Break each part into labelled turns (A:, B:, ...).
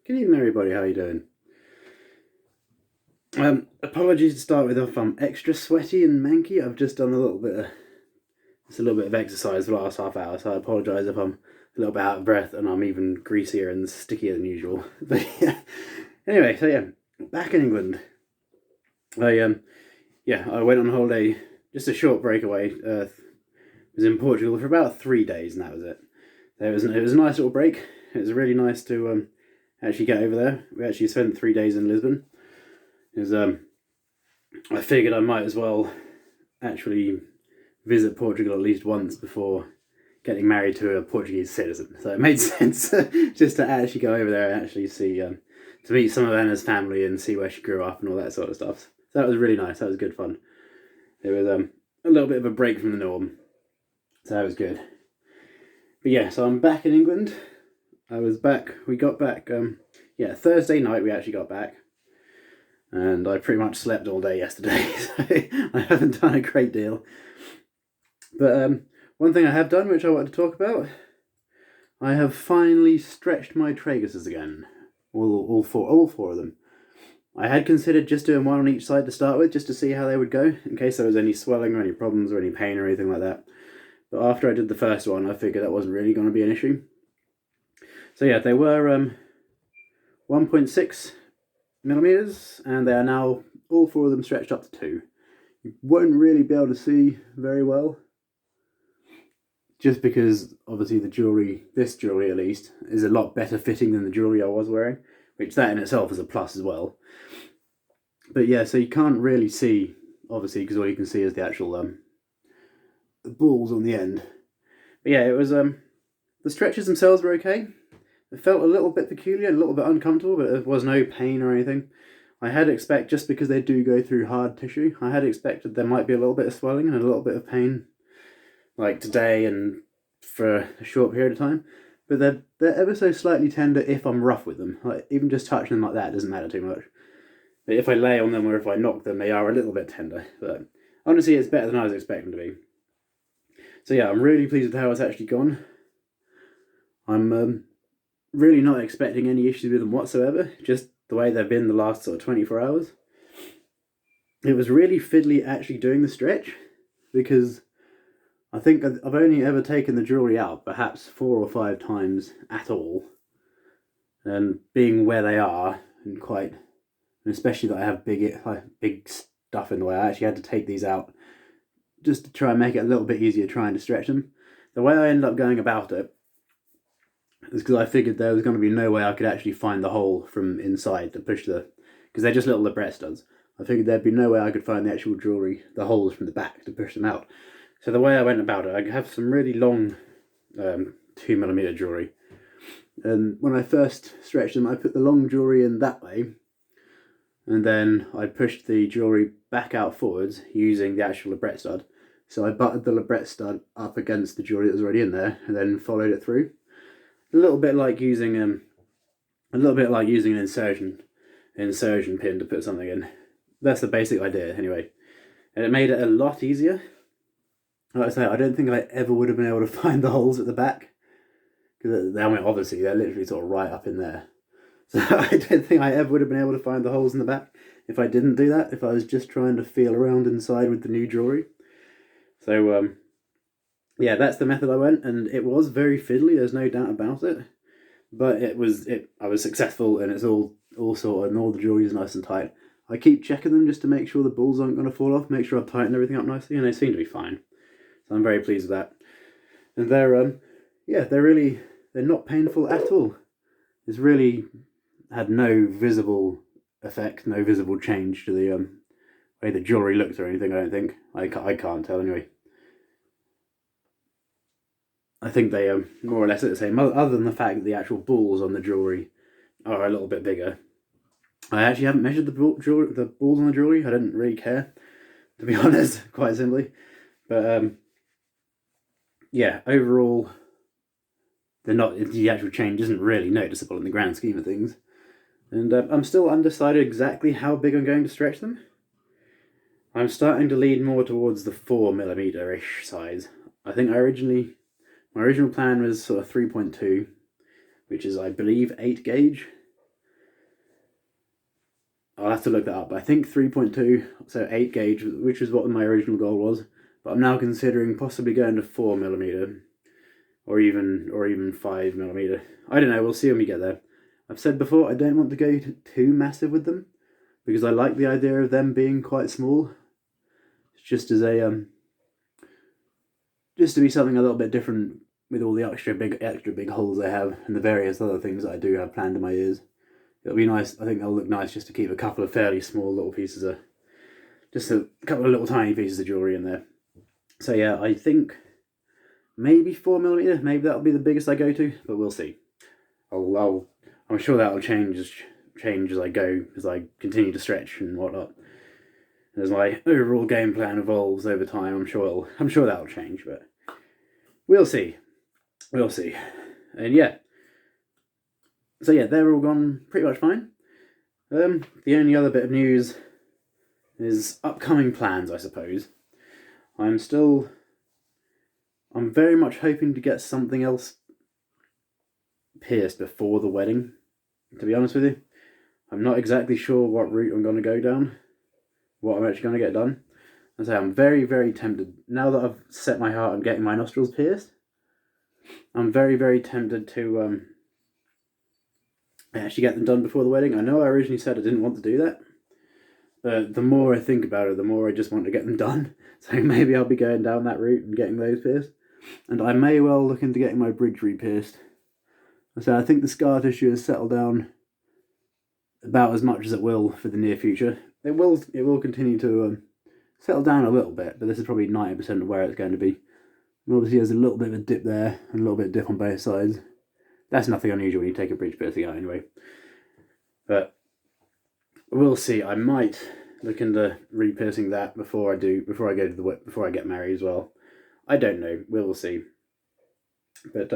A: Good evening, everybody. How you doing? Apologies to start with if I'm extra sweaty and manky. I've just done a little bit of exercise for the last half hour, so I apologise if I'm a little bit out of breath and I'm even greasier and stickier than usual. But yeah, anyway, so yeah, back in England. I went on holiday, just a short breakaway. Was in Portugal for about 3 days, and that was it. It was a nice little break. It was really nice to actually get over there. We actually spent 3 days in Lisbon. Because I figured I might as well actually visit Portugal at least once before getting married to a Portuguese citizen. So it made sense just to actually go over there and actually see, to meet some of Anna's family and see where she grew up and all that sort of stuff. So that was really nice. That was good fun. It was a little bit of a break from the norm. So that was good. But yeah, so I'm back in England. We got back, Thursday night we actually got back. And I pretty much slept all day yesterday, so I haven't done a great deal. But one thing I have done, which I wanted to talk about, I have finally stretched my Traguses again. All four of them. I had considered just doing one on each side to start with, just to see how they would go, in case there was any swelling or any problems or any pain or anything like that. But after I did the first one, I figured that wasn't really going to be an issue. So yeah, they were 1.6 millimeters, and they are now all four of them stretched up to 2. You won't really be able to see very well, just because obviously this jewellery at least, is a lot better fitting than the jewellery I was wearing, which that in itself is a plus as well. But yeah, so you can't really see, obviously, because all you can see is the actual the balls on the end. But yeah, it was the stretches themselves were okay. It felt a little bit peculiar, a little bit uncomfortable, but there was no pain or anything. I had expected, just because they do go through hard tissue, I had expected there might be a little bit of swelling and a little bit of pain, like today and for a short period of time. But they're ever so slightly tender if I'm rough with them. Like, even just touching them like that doesn't matter too much. But if I lay on them or if I knock them, they are a little bit tender. But honestly, it's better than I was expecting to be. So yeah, I'm really pleased with how it's actually gone. I'm really not expecting any issues with them whatsoever, just the way they've been the last sort of 24 hours. It was really fiddly actually doing the stretch, because I think I've only ever taken the jewellery out perhaps 4 or 5 times at all. And being where they are, and especially that I have big stuff in the way, I actually had to take these out just to try and make it a little bit easier trying to stretch them. The way I ended up going about it is because I figured there was going to be no way I could actually find the hole from inside to push because they're just little libret studs. I figured there'd be no way I could find the actual jewellery, the holes from the back to push them out. So the way I went about it, I have some really long 2mm jewellery. And when I first stretched them, I put the long jewellery in that way, and then I pushed the jewellery back out forwards using the actual libret stud. So I butted the libret stud up against the jewellery that was already in there, and then followed it through. A little bit like using an insertion pin to put something in. That's the basic idea, anyway. And it made it a lot easier. Like I say, I don't think I ever would have been able to find the holes at the back, because obviously they're literally sort of right up in there. So I don't think I ever would have been able to find the holes in the back if I didn't do that, if I was just trying to feel around inside with the new jewellery. So yeah, that's the method I went, and it was very fiddly, there's no doubt about it. But I was successful, and it's all sorted, and all the jewellery is nice and tight. I keep checking them just to make sure the balls aren't going to fall off, make sure I've tightened everything up nicely, and they seem to be fine. So I'm very pleased with that. And they're not painful at all. It's really had no visible effect, no visible change to the way the jewellery looks or anything, I don't think. I can't tell anyway. I think they are more or less at the same, other than the fact that the actual balls on the jewellery are a little bit bigger. I actually haven't measured the balls on the jewellery. I didn't really care, to be honest, quite simply. But yeah, overall, the actual change isn't really noticeable in the grand scheme of things. And I'm still undecided exactly how big I'm going to stretch them. I'm starting to lean more towards the 4mm-ish size. I think my original plan was sort of 3.2, which is, I believe, 8 gauge. I'll have to look that up. But I think 3.2, so 8 gauge, which is what my original goal was. But I'm now considering possibly going to 4mm, or even 5mm. I don't know. We'll see when we get there. I've said before I don't want to go too massive with them because I like the idea of them being quite small. It's just as a just to be something a little bit different with all the extra big holes I have and the various other things that I do have planned in my ears. It'll be nice. I think they'll look nice just to keep a couple of fairly small little pieces of, just a couple of little tiny pieces of jewellery in there. So yeah, I think maybe 4mm, maybe that'll be the biggest I go to, but we'll see. I'm sure that'll change as I go, as I continue to stretch and whatnot. As my overall game plan evolves over time, I'm sure that'll change, but we'll see. We'll see. And yeah. So yeah, they're all gone pretty much fine. The only other bit of news is upcoming plans, I suppose. I'm very much hoping to get something else pierced before the wedding, to be honest with you. I'm not exactly sure what route I'm going to go down, what I'm actually going to get done. And so I'm very, very tempted, now that I've set my heart on getting my nostrils pierced, I'm very, very tempted to actually get them done before the wedding. I know I originally said I didn't want to do that, but the more I think about it, the more I just want to get them done. So maybe I'll be going down that route and getting those pierced. And I may well look into getting my bridge re-pierced. So I think the scar tissue has settled down about as much as it will for the near future. It will continue to settle down a little bit, but this is probably 90% of where it's going to be. And obviously there's a little bit of a dip there, and a little bit of dip on both sides. That's nothing unusual when you take a bridge piercing out anyway. But we'll see. I might look into re-piercing that before I get married as well. I don't know. We'll see. But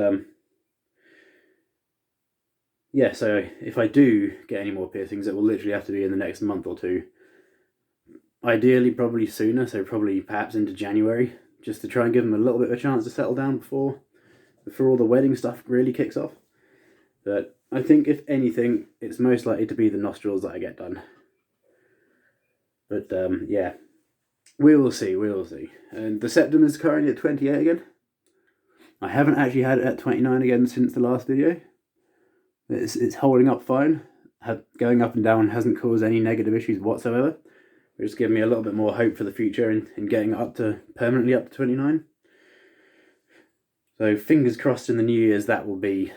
A: yeah, so if I do get any more piercings, it will literally have to be in the next month or two. Ideally, probably sooner, so probably perhaps into January, just to try and give them a little bit of a chance to settle down before all the wedding stuff really kicks off. But I think if anything, it's most likely to be the nostrils that I get done. But yeah, we will see. And the septum is currently at 28 again. I haven't actually had it at 29 again since the last video. It's holding up fine. Going up and down hasn't caused any negative issues whatsoever. It's given me a little bit more hope for the future in getting it permanently up to 29. So fingers crossed in the New Year's that will be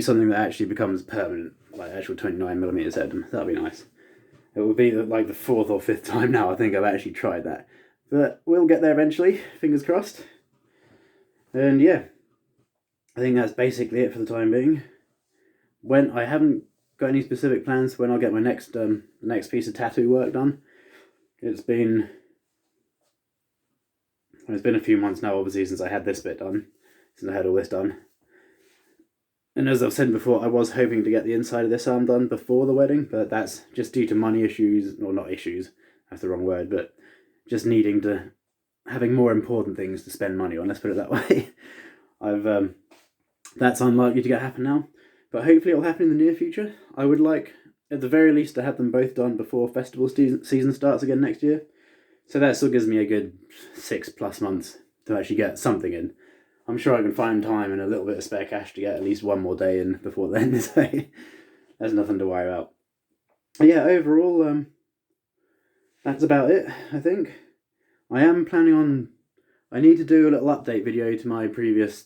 A: something that actually becomes permanent, like actual 29mm septum. That'll be nice. It will be like the 4th or 5th time now I think I've actually tried that. But we'll get there eventually, fingers crossed. And yeah, I think that's basically it for the time being. When I haven't got any specific plans for when I'll get my next piece of tattoo work done. It's been a few months now, obviously, since I had this bit done, since I had all this done. And as I've said before, I was hoping to get the inside of this arm done before the wedding, but that's just due to money issues, or not issues, that's the wrong word, but just having more important things to spend money on, let's put it that way. That's unlikely to happen now, but hopefully it'll happen in the near future. I would like, at the very least, to have them both done before festival season starts again next year. So that still gives me a good 6+ months to actually get something in. I'm sure I can find time and a little bit of spare cash to get at least one more day in before then, so there's nothing to worry about. But yeah, overall, that's about it, I think. I am planning on... I need to do a little update video to my previous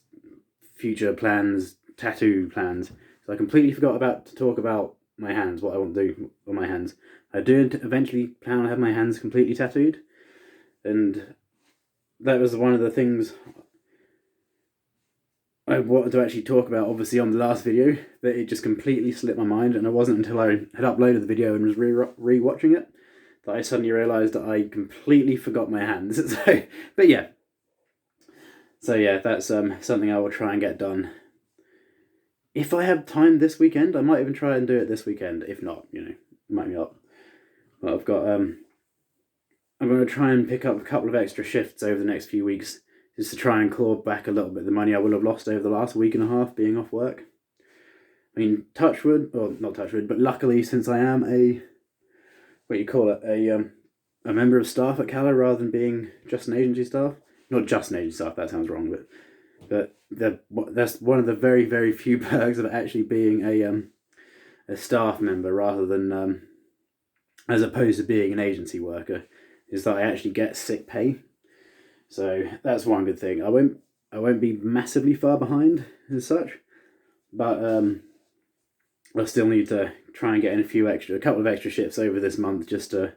A: future plans, tattoo plans. So I completely forgot to talk about my hands, what I want to do on my hands. I do eventually plan on having my hands completely tattooed. And that was one of the things I wanted to actually talk about, obviously, on the last video, but it just completely slipped my mind, and it wasn't until I had uploaded the video and was re-watching it that I suddenly realised that I completely forgot my hands. But yeah. So yeah, that's something I will try and get done. If I have time this weekend, I might even try and do it this weekend. If not, might not. But I've got... I'm going to try and pick up a couple of extra shifts over the next few weeks just to try and claw back a little bit of the money I will have lost over the last week and a half being off work. I mean, touch wood, or not touch wood, but luckily, since I am a member of staff at Calla rather than being just an agency staff. Not just an agency staff, that sounds wrong, but that's one of the very, very few perks of actually being a staff member rather than as opposed to being an agency worker, is that I actually get sick pay. So that's one good thing. I won't be massively far behind as such, but I still need to try and get in a couple of extra shifts over this month just to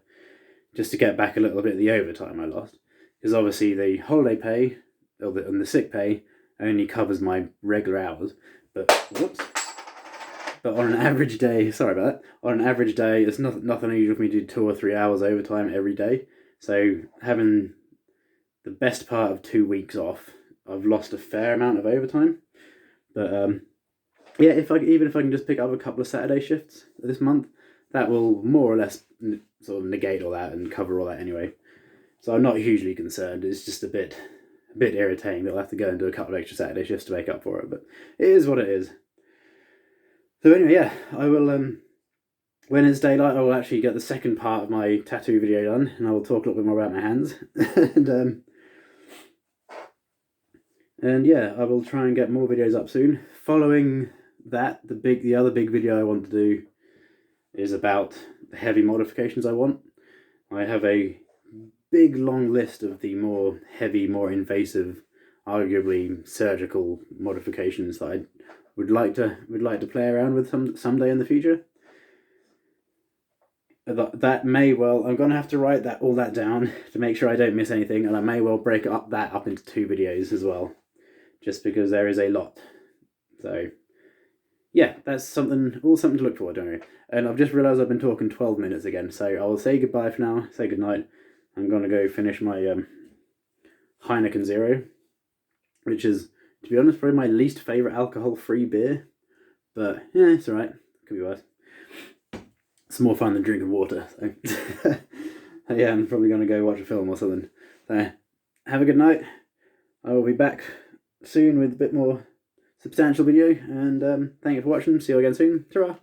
A: get back a little bit of the overtime I lost. Because obviously the holiday pay and the sick pay only covers my regular hours, but on an average day, sorry about that, on an average day, it's nothing unusual for me to do 2 or 3 hours overtime every day. So having the best part of 2 weeks off, I've lost a fair amount of overtime. But yeah, even if I can just pick up a couple of Saturday shifts this month, that will more or less sort of negate all that and cover all that anyway. So I'm not hugely concerned. It's just a bit irritating that I'll have to go and do a couple of extra Saturday shifts to make up for it, but it is what it is. So anyway, yeah, I will, when it's daylight, I will actually get the second part of my tattoo video done, and I will talk a little bit more about my hands. and yeah, I will try and get more videos up soon. Following that, the other big video I want to do is about the heavy modifications I want. I have a big long list of the more heavy, more invasive, arguably surgical modifications that I would like to play around with someday in the future. That may well, I'm going to have to write all that down to make sure I don't miss anything, and I may well break that up into 2 videos as well, just because there is a lot. So yeah, that's something to look forward to anyway. And I've just realised I've been talking 12 minutes again, so I will say goodbye for now, say goodnight. I'm going to go finish my Heineken Zero, which is, to be honest, probably my least favourite alcohol-free beer. But yeah, it's alright. Could be worse. It's more fun than drinking water. So yeah, I'm probably going to go watch a film or something. So have a good night. I will be back soon with a bit more substantial video. And thank you for watching. See you again soon. Ta-ra!